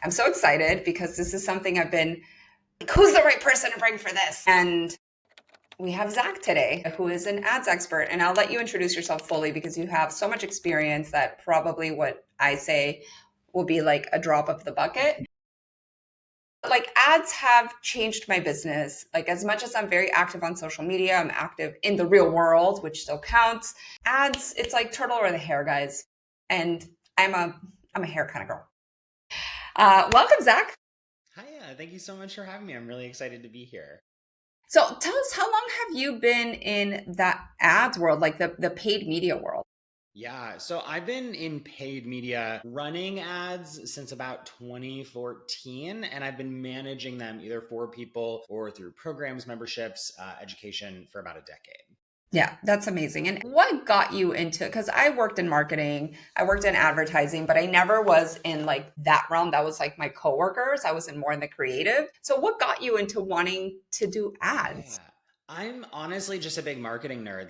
I'm so excited because this is something I've been like, who's the right person to bring for this? And we have Zach today, who is an ads expert. And I'll let you introduce yourself fully because you have so much experience that probably what I say will be like a drop of the bucket. Like ads have changed my business. Like as much as I'm very active on social media, I'm active in the real world, which still counts. Ads, it's like turtle or the hare, guys. And I'm a I'm a hair kind of girl. Welcome, Zach. Hiya, thank you so much for having me. I'm really excited to be here. So tell us, how long have you been in that ads world, like the paid media world? Yeah, so I've been in paid media running ads since about 2014, and I've been managing them either for people or through programs, memberships, education for about a decade. Yeah, that's amazing. And what got you into, because I worked in marketing, I worked in advertising, but I never was in like that realm. That was like my coworkers. I was in more in the creative. So what got you into wanting to do ads? Yeah. I'm honestly just a big marketing nerd.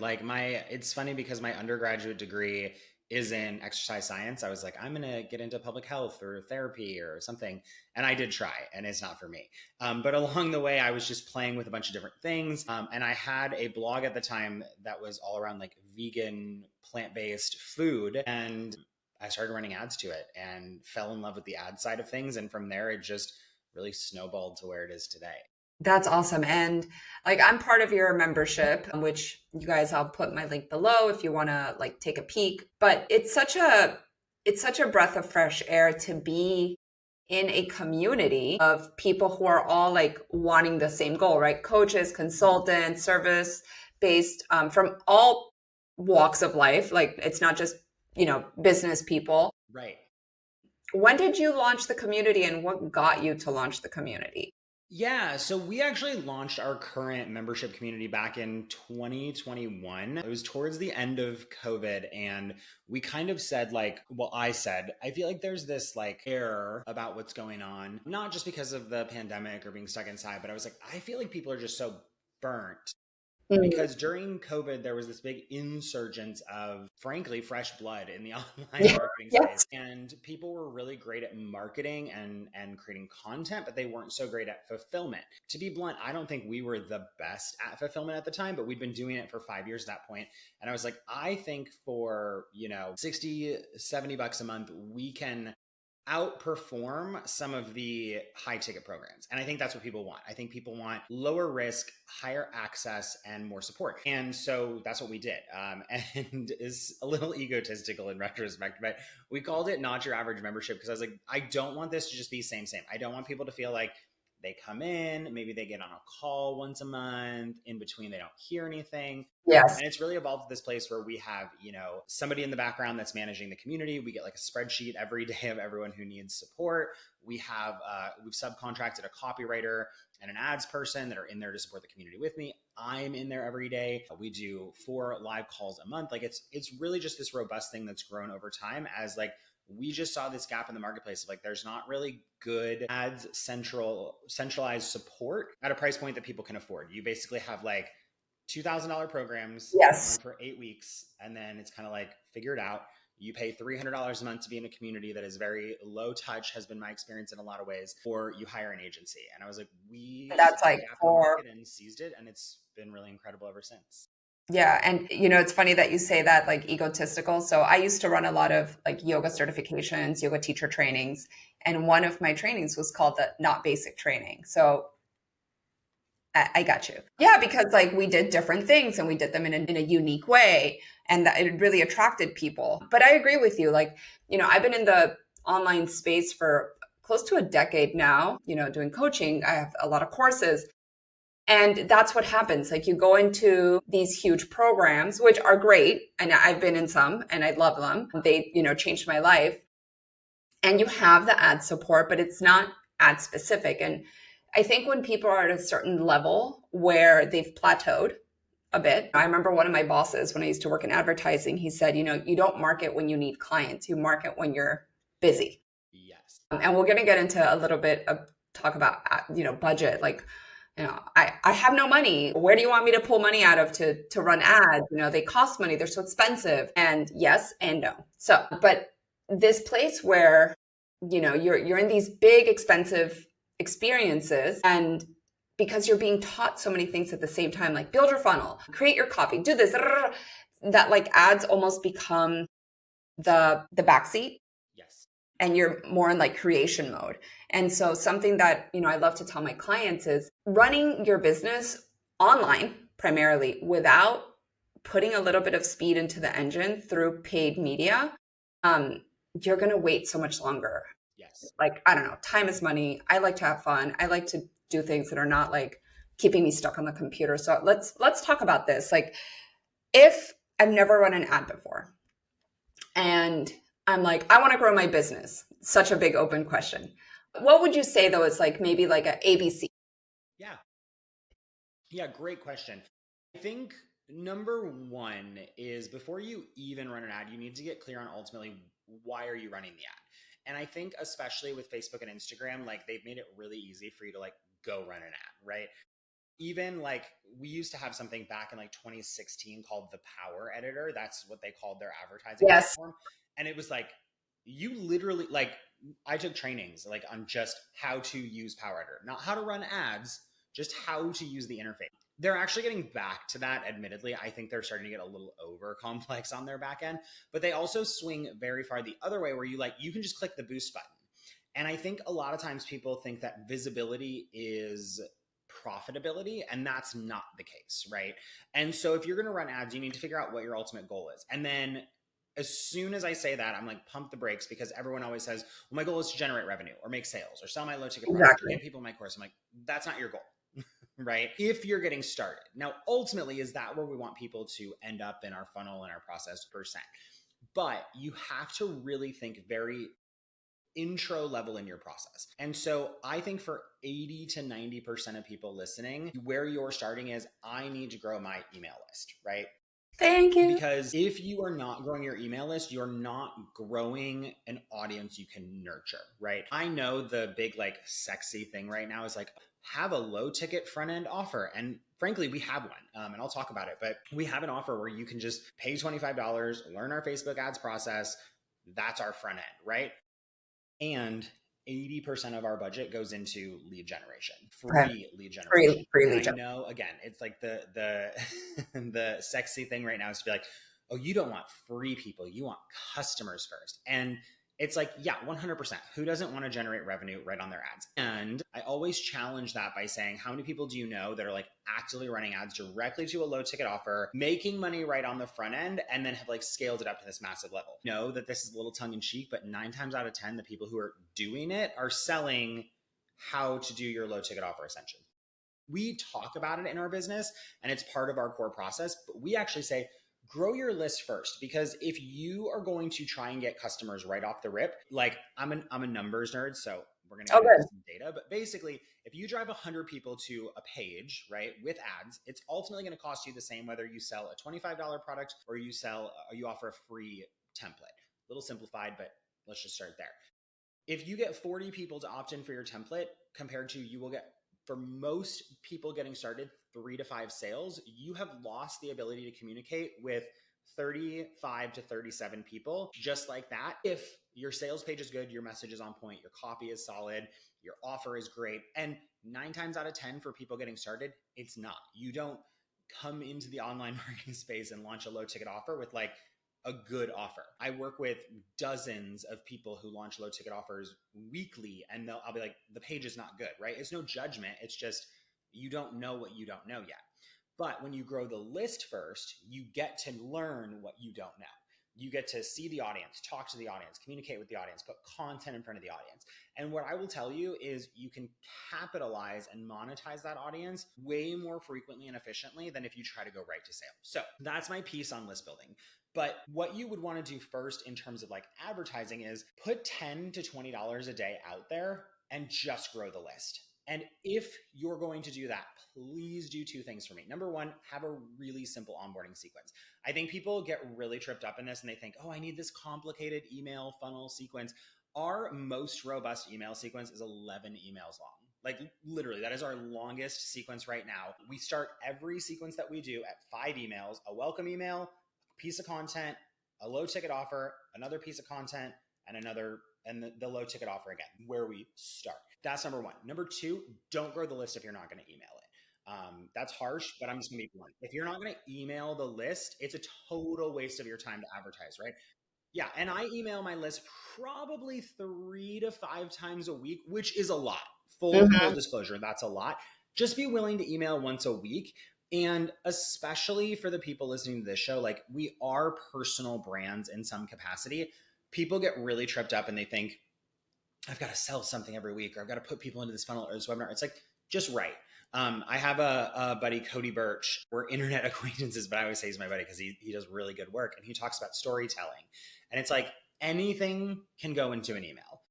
It's funny because my undergraduate degree is in exercise science. I was like, I'm going to get into public health or therapy or something. And I did try, and it's not for me. But along the way, I was just playing with a bunch of different things. And I had a blog at the time that was all around like vegan, plant based food. And I started running ads to it and fell in love with the ad side of things. And from there, it just really snowballed to where it is today. That's awesome. And like I'm part of your membership, which you guys, I'll put my link below if you want to like take a peek. But it's such a breath of fresh air to be in a community of people who are all like wanting the same goal, right? Coaches, consultants, service based, from all walks of life. Like it's not just, business people. Right. When did you launch the community and what got you to launch the community? Yeah, so we actually launched our current membership community back in 2021. It was towards the end of COVID, and we kind of said, like, well, I said, I feel like there's this like air about what's going on, not just because of the pandemic or being stuck inside, but I was like, I feel like people are just so burnt Mm, because during COVID, there was this big insurgence of, frankly, fresh blood in the online yeah. marketing Yes. space. And people were really great at marketing and creating content, but they weren't so great at fulfillment. To be blunt, I don't think we were the best at fulfillment at the time, but we'd been doing it for 5 years at that point. And I was like, I think for, 60, $70 a month, we can outperform some of the high ticket programs. And I think that's what people want. I think people want lower risk, higher access, and more support. And so that's what we did. And is a little egotistical in retrospect, but we called it Not Your Average Membership because I was like, I don't want this to just be same, same. I don't want people to feel like they come in, maybe they get on a call once a month, in between they don't hear anything. Yes. And it's really evolved to this place where we have, somebody in the background that's managing the community. We get like a spreadsheet every day of everyone who needs support. We've subcontracted a copywriter and an ads person that are in there to support the community with me. I'm in there every day. We do 4 live calls a month. Like it's really just this robust thing that's grown over time as like we just saw this gap in the marketplace of like there's not really good ads centralized support at a price point that people can afford. You basically have like $2,000 programs that Yes. run for 8 weeks, and then it's kind of like figure it out. You pay $300 a month to be in a community that is very low touch, has been my experience in a lot of ways, or you hire an agency. And I was like, we That's saw a like gap in the for, market and seized it, and it's been really incredible ever since. yeah. And, it's funny that you say that like egotistical. So I used to run a lot of like yoga certifications, yoga teacher trainings. And one of my trainings was called the not basic training. So I got you. Yeah, because like we did different things and we did them in a unique way. And that it really attracted people. But I agree with you. Like, I've been in the online space for close to a decade now, doing coaching. I have a lot of courses. And that's what happens. Like you go into these huge programs, which are great. And I've been in some and I love them. They, changed my life. And you have the ad support, but it's not ad specific. And I think when people are at a certain level where they've plateaued a bit, I remember one of my bosses when I used to work in advertising, he said, you don't market when you need clients, you market when you're busy. Yes. And we're going to get into a little bit of talk about, budget. Like, I have no money. Where do you want me to pull money out of to run ads? They cost money. They're so expensive. And yes and no. So, but this place where you're in these big expensive experiences, and because you're being taught so many things at the same time, like build your funnel, create your copy, do this, that like ads almost become the backseat, Yes. and you're more in like creation mode. And so something that, I love to tell my clients is running your business online primarily without putting a little bit of speed into the engine through paid media, um, you're going to wait so much longer. Yes. Like, I don't know, time is money. I like to have fun. I like to do things that are not like keeping me stuck on the computer. So let's talk about this. Like, if I've never run an ad before and I'm like, I want to grow my business, such a big open question. What would you say though? It's like maybe like a ABC. Yeah. Yeah, great question. I think number one is before you even run an ad, you need to get clear on ultimately why are you running the ad. And I think especially with Facebook and Instagram, like they've made it really easy for you to like go run an ad, right? Even like we used to have something back in like 2016 called the Power Editor. That's what they called their advertising Yes. platform. And it was like you literally like I took trainings like on just how to use Power Editor, not how to run ads, just how to use the interface. They're actually getting back to that. Admittedly, I think they're starting to get a little over complex on their back end, but they also swing very far the other way where you can just click the boost button. And I think a lot of times people think that visibility is profitability, and that's not the case, right? And so if you're going to run ads, you need to figure out what your ultimate goal is. And then as soon as I say that, I'm like, pump the brakes, because everyone always says, well, my goal is to generate revenue or make sales or sell my low ticket product or Exactly. get people in my course. I'm like, that's not your goal. Right? If you're getting started. Now, ultimately, is that where we want people to end up in our funnel and our process percent? But you have to really think very intro level in your process. And so I think for 80 to 90% of people listening, where you're starting is I need to grow my email list, right? Thank you. Because if you are not growing your email list, you're not growing an audience you can nurture, right? I know the big, like, sexy thing right now is like, have a low ticket front end offer. And frankly, we have one, and I'll talk about it, but we have an offer where you can just pay $25, learn our Facebook ads process. That's our front end, right? And 80% of our budget goes into lead generation, Okay. free lead generation. Free And lead I gen. know, again, it's like the the sexy thing right now is to be like, oh, you don't want free people, you want customers first. And it's like, yeah, 100%. Who doesn't want to generate revenue right on their ads? And I always challenge that by saying, how many people do you know that are like actively running ads directly to a low ticket offer, making money right on the front end, and then have like scaled it up to this massive level? Know that this is a little tongue in cheek, but 9 times out of 10, the people who are doing it are selling how to do your low ticket offer essentially. We talk about it in our business and it's part of our core process, but we actually say, grow your list first, because if you are going to try and get customers right off the rip, like I'm a numbers nerd, so we're going to Oh, get into good. some data, but basically if you drive 100 people to a page, right, with ads, it's ultimately going to cost you the same whether you sell a $25 product or you offer a free template. A little simplified, but let's just start there. If you get 40 people to opt in for your template compared to you will get, for most people getting started, 3 to 5 sales, you have lost the ability to communicate with 35 to 37 people just like that. If your sales page is good, your message is on point, your copy is solid, your offer is great. And 9 times out of 10 for people getting started, it's not. You don't come into the online marketing space and launch a low ticket offer with like a good offer. I work with dozens of people who launch low ticket offers weekly, and I'll be like, the page is not good, right? It's no judgment. It's just you don't know what you don't know yet. But when you grow the list first, you get to learn what you don't know. You get to see the audience, talk to the audience, communicate with the audience, put content in front of the audience. And what I will tell you is you can capitalize and monetize that audience way more frequently and efficiently than if you try to go right to sale. So that's my piece on list building. But what you would want to do first in terms of like advertising is put $10 to $20 a day out there and just grow the list. And if you're going to do that, please do 2 things for me. Number one, have a really simple onboarding sequence. I think people get really tripped up in this and they think, oh, I need this complicated email funnel sequence. Our most robust email sequence is 11 emails long. Like literally, that is our longest sequence right now. We start every sequence that we do at 5 emails: a welcome email, piece of content, a low ticket offer, another piece of content, and another and the low ticket offer again, where we start. That's number one. Number two, don't grow the list if you're not going to email it. That's harsh, but I'm just going to be blunt. If you're not going to email the list, it's a total waste of your time to advertise, right? Yeah, and I email my list probably 3 to 5 times a week, which is a lot. Full Mhm. disclosure, that's a lot. Just be willing to email once a week. And especially for the people listening to this show, like we are personal brands in some capacity. People get really tripped up and they think, I've got to sell something every week, or I've got to put people into this funnel or this webinar. It's like, just write. I have a buddy, Cody Birch. We're internet acquaintances, but I always say he's my buddy because he does really good work. And he talks about storytelling. And it's like anything can go into an email.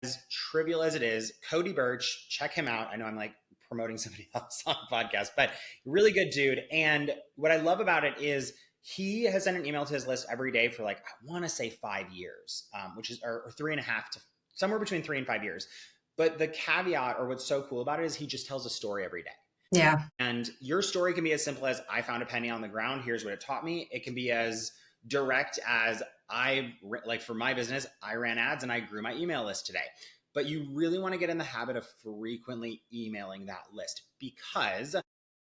As trivial as it is, Cody Birch, check him out. I know I'm like promoting somebody else on the podcast, but really good dude. And what I love about it is he has sent an email to his list every day for like, I want to say 5 years, which is, or 3.5 to somewhere between 3 and 5 years. But the caveat, or what's so cool about it, is he just tells a story every day. Yeah. And your story can be as simple as, I found a penny on the ground. Here's what it taught me. It can be as direct as, like for my business, I ran ads and I grew my email list today. But you really want to get in the habit of frequently emailing that list, because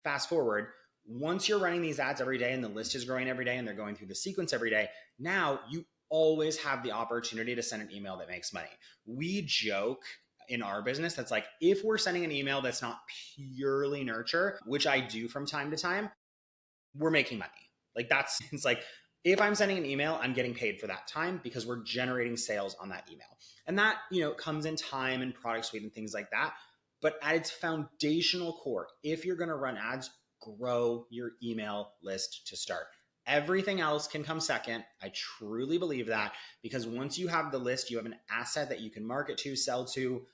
fast forward, once you're running these ads every day and the list is growing every day and they're going through the sequence every day, now you always have the opportunity to send an email that makes money. We joke in our business that's like, if we're sending an email that's not purely nurture, which I do from time to time, we're making money. Like that's, it's like, if I'm sending an email, I'm getting paid for that time because we're generating sales on that email. And that, comes in time and product suite and things like that. But at its foundational core, if you're going to run ads, grow your email list to start. Everything else can come second. I truly believe that, because once you have the list, you have an asset that you can market to, sell to,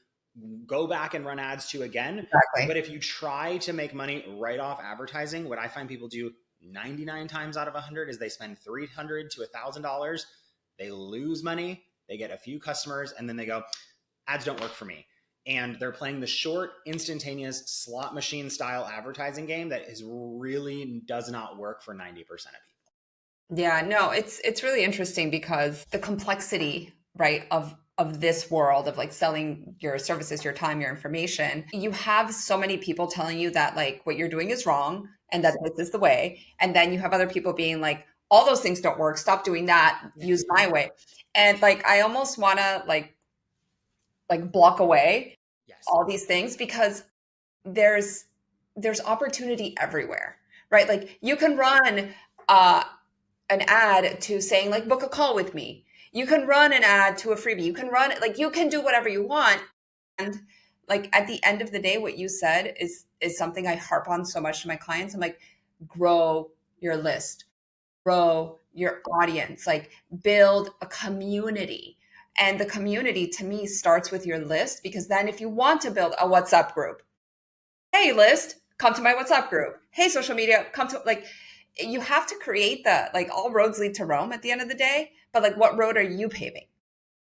go back and run ads to again. Exactly. But if you try to make money right off advertising, what I find people do 99 times out of 100 is they spend $300 to $1,000. They lose money, they get a few customers, and then they go, ads don't work for me. And they're playing the short, instantaneous slot machine style advertising game that is really does not work for 90% of people. Yeah, no, it's really interesting because the complexity, right, of this world of like selling your services, your time, your information. You have so many people telling you that like what you're doing is wrong and that this is the way. And then you have other people being like, all those things don't work. Stop doing that. Use my way. And like I almost want to like block away Yes. all these things because there's there's opportunity everywhere, right? Like you can run uh an ad to saying like book a call with me. You can run an ad to a freebie. You can run it like you can do whatever you want. And like at the end of the day, what you said is something I harp on so much to my clients. I'm like, grow your list, grow your audience, like build a community. And the community to me starts with your list because then if you want to build a WhatsApp group, hey list, come to my WhatsApp group. Hey social media, come to like you have to create the like all roads lead to Rome at the end of the day, but like what road are you paving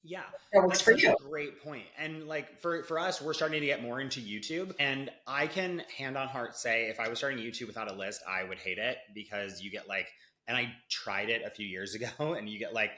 Yeah, that works that's for such a you? great point. And like for us, we're starting to get more into YouTube. And I can hand on heart say, if I was starting YouTube without a list, I would hate it, because you get like, and I tried it a few years ago, and you get like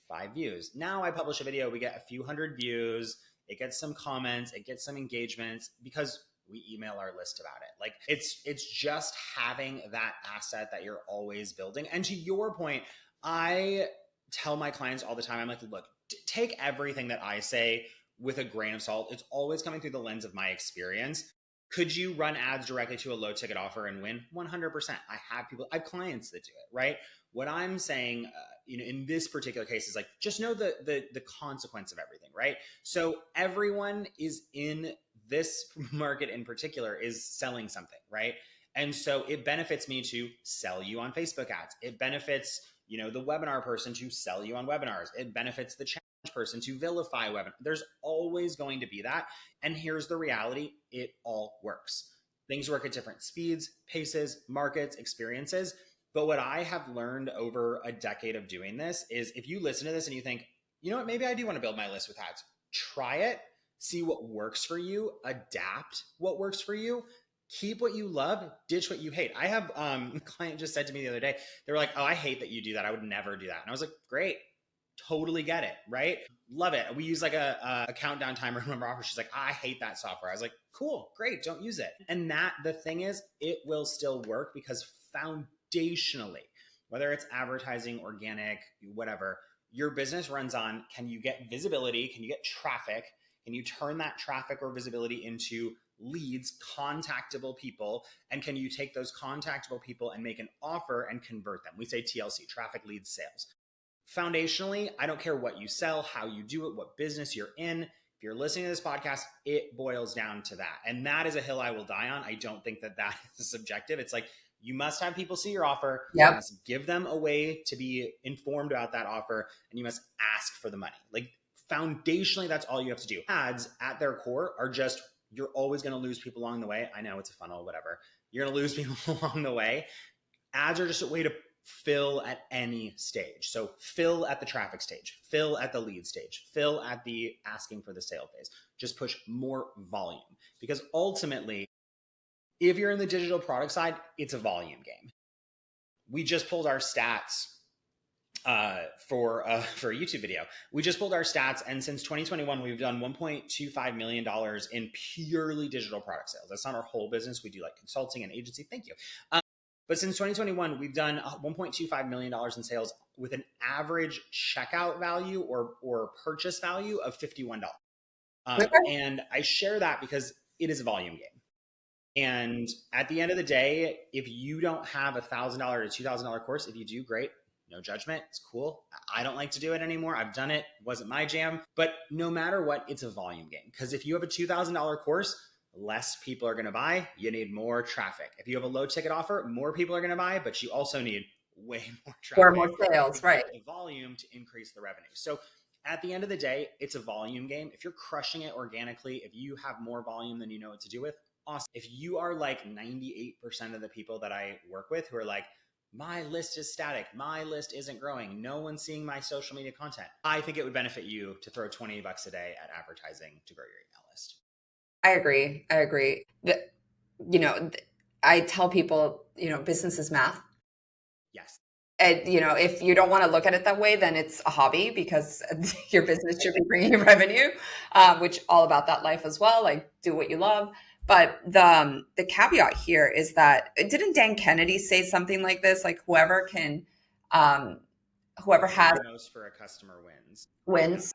5 views. Now I publish a video, we get a few hundred views, it gets some comments, it gets some engagements, because we email our list about it. Like it's just having that asset that you're always building. And to your point, I tell my clients all the time, I'm like, look, take everything that I say with a grain of salt. It's always coming through the lens of my experience. Could you run ads directly to a low ticket offer and win? 100%. I have clients that do it, right? What I'm saying, in this particular case is like, just know the consequence of everything, right? So everyone is in this market in particular is selling something, right? And so it benefits me to sell you on Facebook ads. It benefits, the webinar person to sell you on webinars. It benefits the challenge person to vilify webinar. There's always going to be that. And here's the reality. It all works. Things work at different speeds, paces, markets, experiences. But what I have learned over a decade of doing this is, if you listen to this and you think, you know what, maybe I do want to build my list with ads, try it, see what works for you, adapt what works for you, keep what you love, ditch what you hate. I have a client just said to me the other day, they were like, oh, I hate that you do that. I would never do that. And I was like, great, Totally get it, right? Love it. We use like a countdown timer. Remember offer. She's like, I hate that software. I was like, cool, great, don't use it. And that the thing is, it will still work because foundationally, whether it's advertising, organic, whatever, your business runs on, can you get visibility? Can you get traffic? Can you turn that traffic or visibility into leads, contactable people? And can you take those contactable people and make an offer and convert them? We say TLC, traffic, leads, sales. Foundationally, I don't care what you sell, how you do it, what business you're in. If you're listening to this podcast, it boils down to that. And that is a hill I will die on. I don't think that that is subjective. It's like, you must have people see your offer. Yep. You must give them a way to be informed about that offer, and you must ask for the money. Like, foundationally, that's all you have to do. Ads at their core are just, you're always going to lose people along the way. I know it's a funnel, whatever. You're going to lose people along the way. Ads are just a way to fill at any stage. So fill at the traffic stage, fill at the lead stage, fill at the asking for the sale phase. Just push more volume, because ultimately, if you're in the digital product side, it's a volume game. We just pulled our stats for a YouTube video. We just pulled our stats, and since 2021, we've done $1.25 million in purely digital product sales. That's not our whole business. We do like consulting and agency. Thank you. But since 2021, we've done $1.25 million in sales with an average checkout value or purchase value of $51. And I share that because it is a volume game. And at the end of the day, if you don't have $1,000 to $2,000 course, if you do, great. No judgment. It's cool. I don't like to do it anymore. I've done it. Wasn't my jam. But no matter what, it's a volume game. Because if you have a $2,000 course, less people are going to buy. You need more traffic. If you have a low ticket offer, more people are going to buy, but you also need way more traffic. Or more sales, right? The volume to increase the revenue. So at the end of the day, it's a volume game. If you're crushing it organically, if you have more volume than you know what to do with, awesome. If you are like 98% of the people that I work with who are like, my list is static, my list isn't growing, no one's seeing my social media content, I think it would benefit you to throw $20 a day at advertising to grow your email list. I agree. I tell people, business is math. Yes. And, if you don't want to look at it that way, then it's a hobby, because your business should be bringing you revenue, which all about that life as well. Like, do what you love. But the caveat here is that, didn't Dan Kennedy say something like this? Like, whoever has most for a customer wins.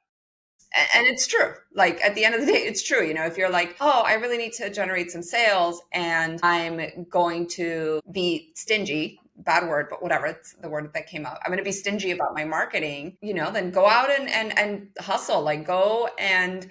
And it's true. Like, at the end of the day, it's true. If you're like, oh, I really need to generate some sales and I'm going to be stingy, bad word, but whatever, it's the word that came out. I'm going to be stingy about my marketing, then go out and hustle, like go. And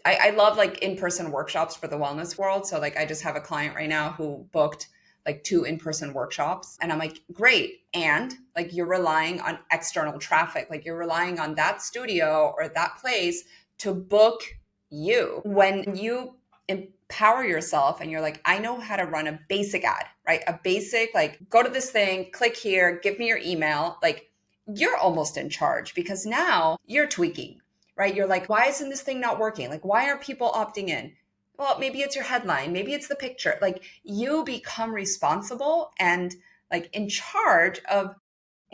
I love like in-person workshops for the wellness world. So like, I just have a client right now who booked like 2 in-person workshops. And I'm like, great. And like, you're relying on external traffic. Like, you're relying on that studio or that place to book you. When you empower yourself and you're like, I know how to run a basic ad, right? A basic, like, go to this thing, click here, give me your email. Like, you're almost in charge, because now you're tweaking, right? You're like, why isn't this thing not working? Like, why aren't people opting in? Well, maybe it's your headline, maybe it's the picture. Like, you become responsible and like in charge of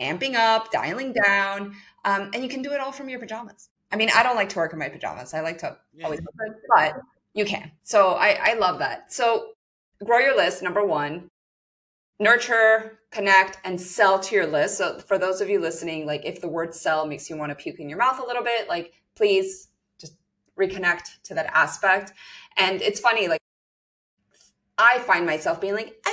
amping up, dialing down, and you can do it all from your pajamas. I mean, I don't like to work in my pajamas. I like to always look good, but you can. So I love that. So grow your list, number 1. Nurture, connect, and sell to your list. So for those of you listening, like, if the word sell makes you want to puke in your mouth a little bit, like, please just reconnect to that aspect. And it's funny, like, I find myself being like,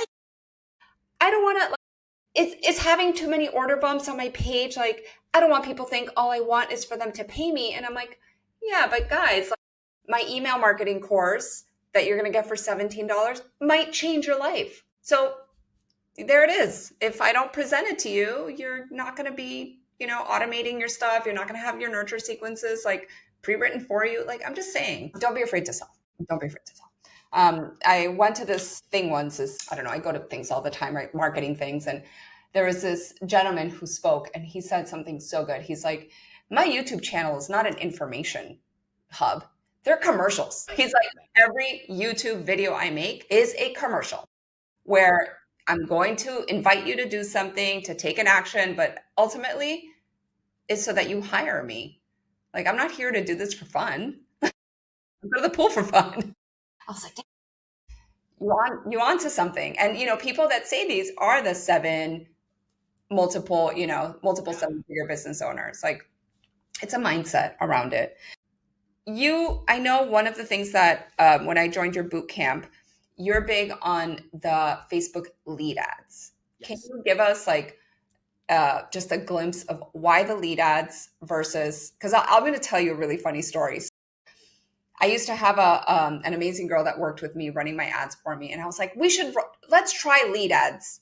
I don't want to, like, it's having too many order bumps on my page. Like, I don't want people to think all I want is for them to pay me. And I'm like, yeah, but guys, like, my email marketing course that you're going to get for $17 might change your life. So there it is. If I don't present it to you, you're not going to be, automating your stuff. You're not going to have your nurture sequences like pre-written for you. Like, I'm just saying, don't be afraid to sell. Don't be afraid to sell. I went to this thing once. I don't know, I go to things all the time, right? Marketing things. And there was this gentleman who spoke, and he said something so good. He's like, my YouTube channel is not an information hub. They're commercials. He's like, every YouTube video I make is a commercial where I'm going to invite you to do something, to take an action, but ultimately is so that you hire me. Like, I'm not here to do this for fun. I go to the pool for fun. I was like, you on to something. And people that say these are the multiple Yeah. seven-figure business owners. Like, it's a mindset around it. I know one of the things that when I joined your boot camp, you're big on the Facebook lead ads. Can Yes. you give us like just a glimpse of why the lead ads versus? Because I'm going to tell you a really funny story. I used to have an amazing girl that worked with me running my ads for me, and I was like, let's try lead ads,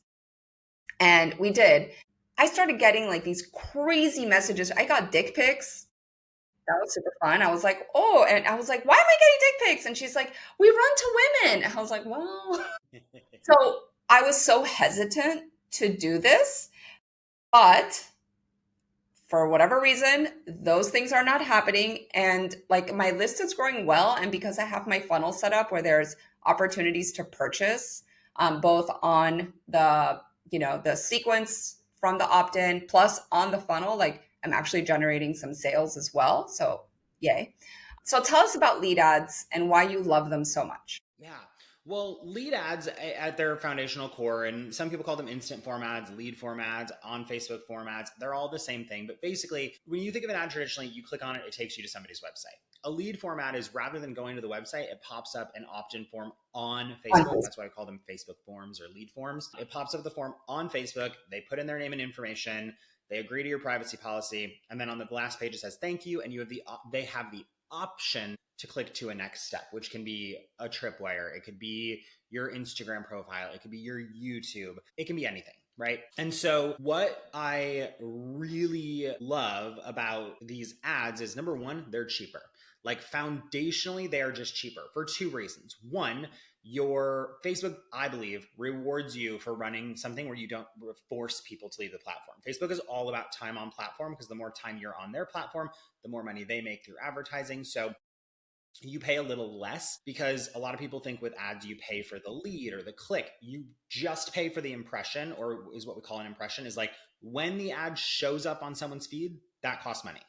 and we did. I started getting like these crazy messages. I got dick pics. That was super fun. I was like, oh, and I was like, why am I getting dick pics? And she's like, we run to women. I was like, well, so I was so hesitant to do this, but for whatever reason, those things are not happening. And like my list is growing well. And because I have my funnel set up where there's opportunities to purchase, both on the sequence from the opt-in plus on the funnel, like I'm actually generating some sales as well. So yay. So tell us about lead ads and why you love them so much. Yeah. Well, lead ads at their foundational core, and some people call them instant form ads, lead form ads, on Facebook form ads. They're all the same thing. But basically, when you think of an ad traditionally, you click on it, it takes you to somebody's website. A lead form ad is rather than going to the website, it pops up an opt in form on On Facebook. Facebook. That's why I call them Facebook forms or lead forms. It pops up the form on Facebook. They put in their name and information. They agree to your privacy policy. And then on the last page, it says thank you. And they have the option to click to a next step, which can be a tripwire. It could be your Instagram profile. It could be your YouTube. It can be anything, right? And so what I really love about these ads is number one, they're cheaper. Like foundationally, they are just cheaper for two reasons. One, your Facebook, I believe, rewards you for running something where you don't force people to leave the platform. Facebook is all about time on platform because the more time you're on their platform, the more money they make through advertising. So you pay a little less because a lot of people think with ads you pay for the lead or the click. You just pay for the impression, or is what we call an impression, is like when the ad shows up on someone's feed, that costs money.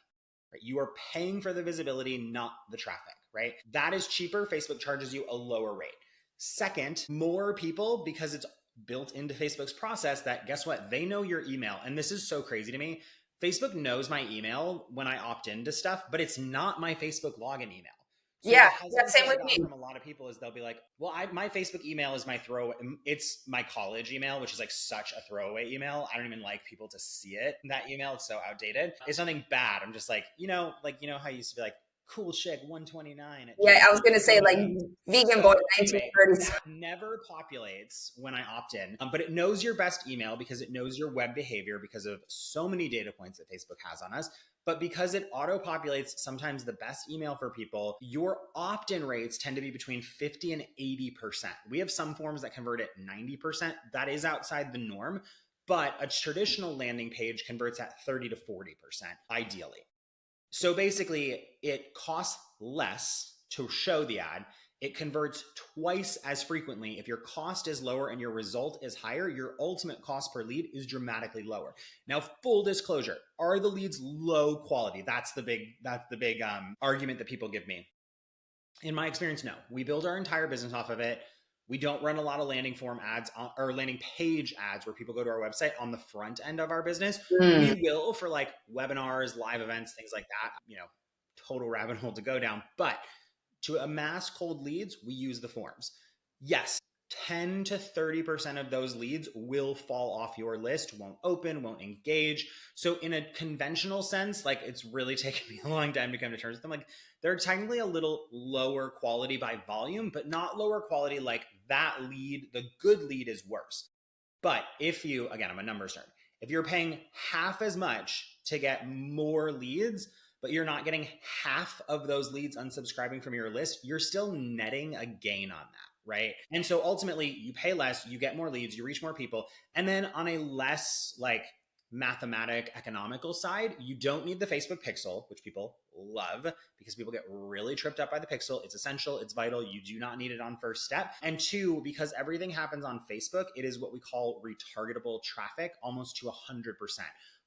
Right? You are paying for the visibility, not the traffic, right? That is cheaper. Facebook charges you a lower rate. Second, more people, because it's built into Facebook's process that guess what? They know your email. And this is so crazy to me. Facebook knows my email when I opt into stuff, but it's not my Facebook login email. So Yeah, the yeah, hesitancy same I with got me. from a lot of people is they'll be like, well, my Facebook email is my it's my college email, which is like such a throwaway email. I don't even like people to see it. That email, it's so outdated. It's nothing bad. I'm just like, how you used to be like, cool chick 129 at Yeah, I was Gmail. gonna You know say what I like mean? vegan boy So anyway, 1930s. that never populates when I opt in, but it knows your best email because it knows your web behavior because of so many data points that Facebook has on us. But because it auto populates sometimes the best email for people, your opt in rates tend to be between 50 and 80%. We have some forms that convert at 90%. That is outside the norm. But a traditional landing page converts at 30 to 40%, ideally. So basically, it costs less to show the ad. It converts twice as frequently. If your cost is lower and your result is higher, your ultimate cost per lead is dramatically lower. Now, full disclosure, are the leads low quality? That's the big argument that people give me. In my experience, no. We build our entire business off of it. We don't run a lot of landing form ads or landing page ads where people go to our website on the front end of our business. Mm. We will for like webinars, live events, things like that, total rabbit hole to go down. But to amass cold leads, we use the forms. Yes, 10 to 30% of those leads will fall off your list, won't open, won't engage. So in a conventional sense, like it's really taken me a long time to come to terms with them. Like they're technically a little lower quality by volume, but not lower quality like that lead. The good lead is worse. But again, I'm a numbers nerd. If you're paying half as much to get more leads, but you're not getting half of those leads unsubscribing from your list, you're still netting a gain on that, right? And so ultimately, you pay less, you get more leads, you reach more people. And then on a less like mathematic economical side, you don't need the Facebook pixel, which people love because people get really tripped up by the pixel. It's essential, it's vital. You do not need it on first step. And two, because everything happens on Facebook, it is what we call retargetable traffic almost to 100%.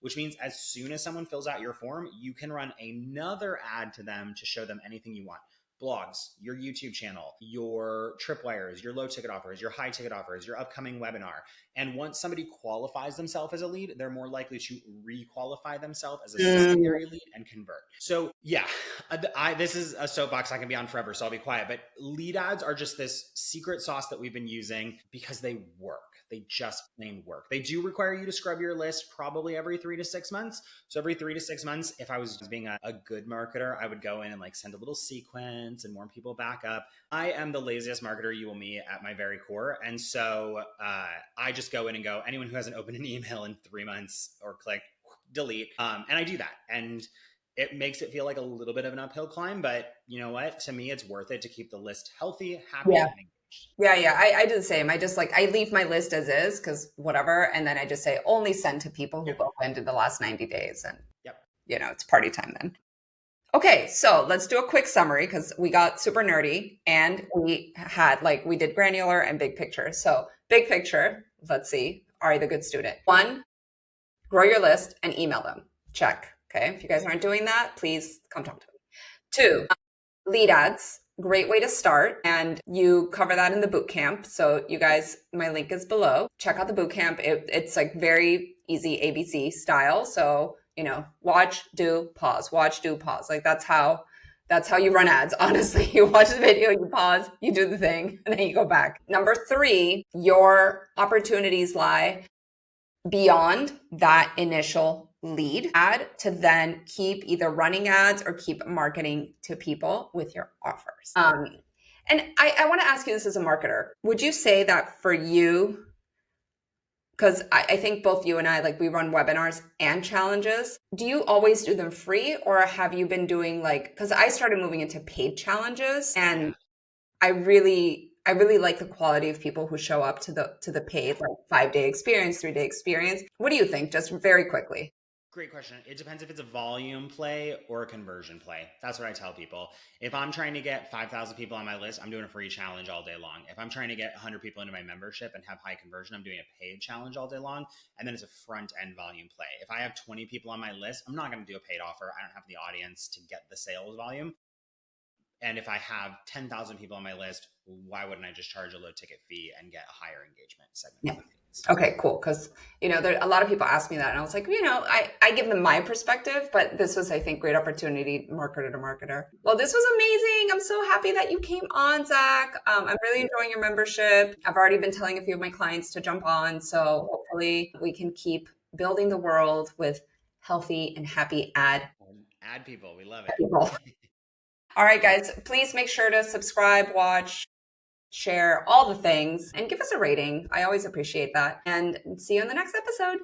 which means as soon as someone fills out your form, you can run another ad to them to show them anything you want. Blogs, your YouTube channel, your tripwires, your low ticket offers, your high ticket offers, your upcoming webinar. And once somebody qualifies themselves as a lead, they're more likely to re-qualify themselves as a secondary lead and convert. So yeah, this is a soapbox I can be on forever, so I'll be quiet. But lead ads are just this secret sauce that we've been using because they work. They just plain work. They do require you to scrub your list probably every 3 to 6 months. So every 3 to 6 months, if I was being a good marketer, I would go in and like send a little sequence and warm people back up. I am the laziest marketer you will meet at my very core. And so I just go in and go, anyone who hasn't opened an email in 3 months or click delete. And I do that. And it makes it feel like a little bit of an uphill climb, but you know what? To me, it's worth it to keep the list healthy, happy, Yeah. and engaged. Yeah. I do the same. I just like, I leave my list as is because whatever. And then I just say only send to people who've opened in the last 90 days. And, it's party time then. Okay. So let's do a quick summary because we got super nerdy and we did granular and big picture. So big picture, let's see. Are you the good student? 1, grow your list and email them. Check. Okay. If you guys aren't doing that, please come talk to me. 2, lead ads. Great way to start. And you cover that in the boot camp. So you guys, my link is below. Check out the boot camp. It's like very easy ABC style. So, watch, do, pause, watch, do, pause. Like that's how you run ads. Honestly, you watch the video, you pause, you do the thing, and then you go back. Number 3, your opportunities lie beyond that initial lead ad to then keep either running ads or keep marketing to people with your offers. And I want to ask you this as a marketer. Would you say that for you, because I think both you and I, like we run webinars and challenges, do you always do them free or have you been doing because I started moving into paid challenges and I really like the quality of people who show up to the paid 5-day experience, 3-day experience. What do you think? Just very quickly. Great question. It depends if it's a volume play or a conversion play. That's what I tell people. If I'm trying to get 5,000 people on my list, I'm doing a free challenge all day long. If I'm trying to get 100 people into my membership and have high conversion, I'm doing a paid challenge all day long. And then it's a front end volume play. If I have 20 people on my list, I'm not going to do a paid offer. I don't have the audience to get the sales volume. And if I have 10,000 people on my list, why wouldn't I just charge a low ticket fee and get a higher engagement segment? Yeah. Okay, cool. Because, there a lot of people ask me that and I was like, I give them my perspective, but this was, I think, great opportunity marketer to marketer. Well, this was amazing. I'm so happy that you came on, Zach. I'm really enjoying your membership. I've already been telling a few of my clients to jump on. So hopefully we can keep building the world with healthy and happy ad people. We love it. People. All right, guys, please make sure to subscribe, watch, share all the things, and give us a rating. I always appreciate that. And see you in the next episode.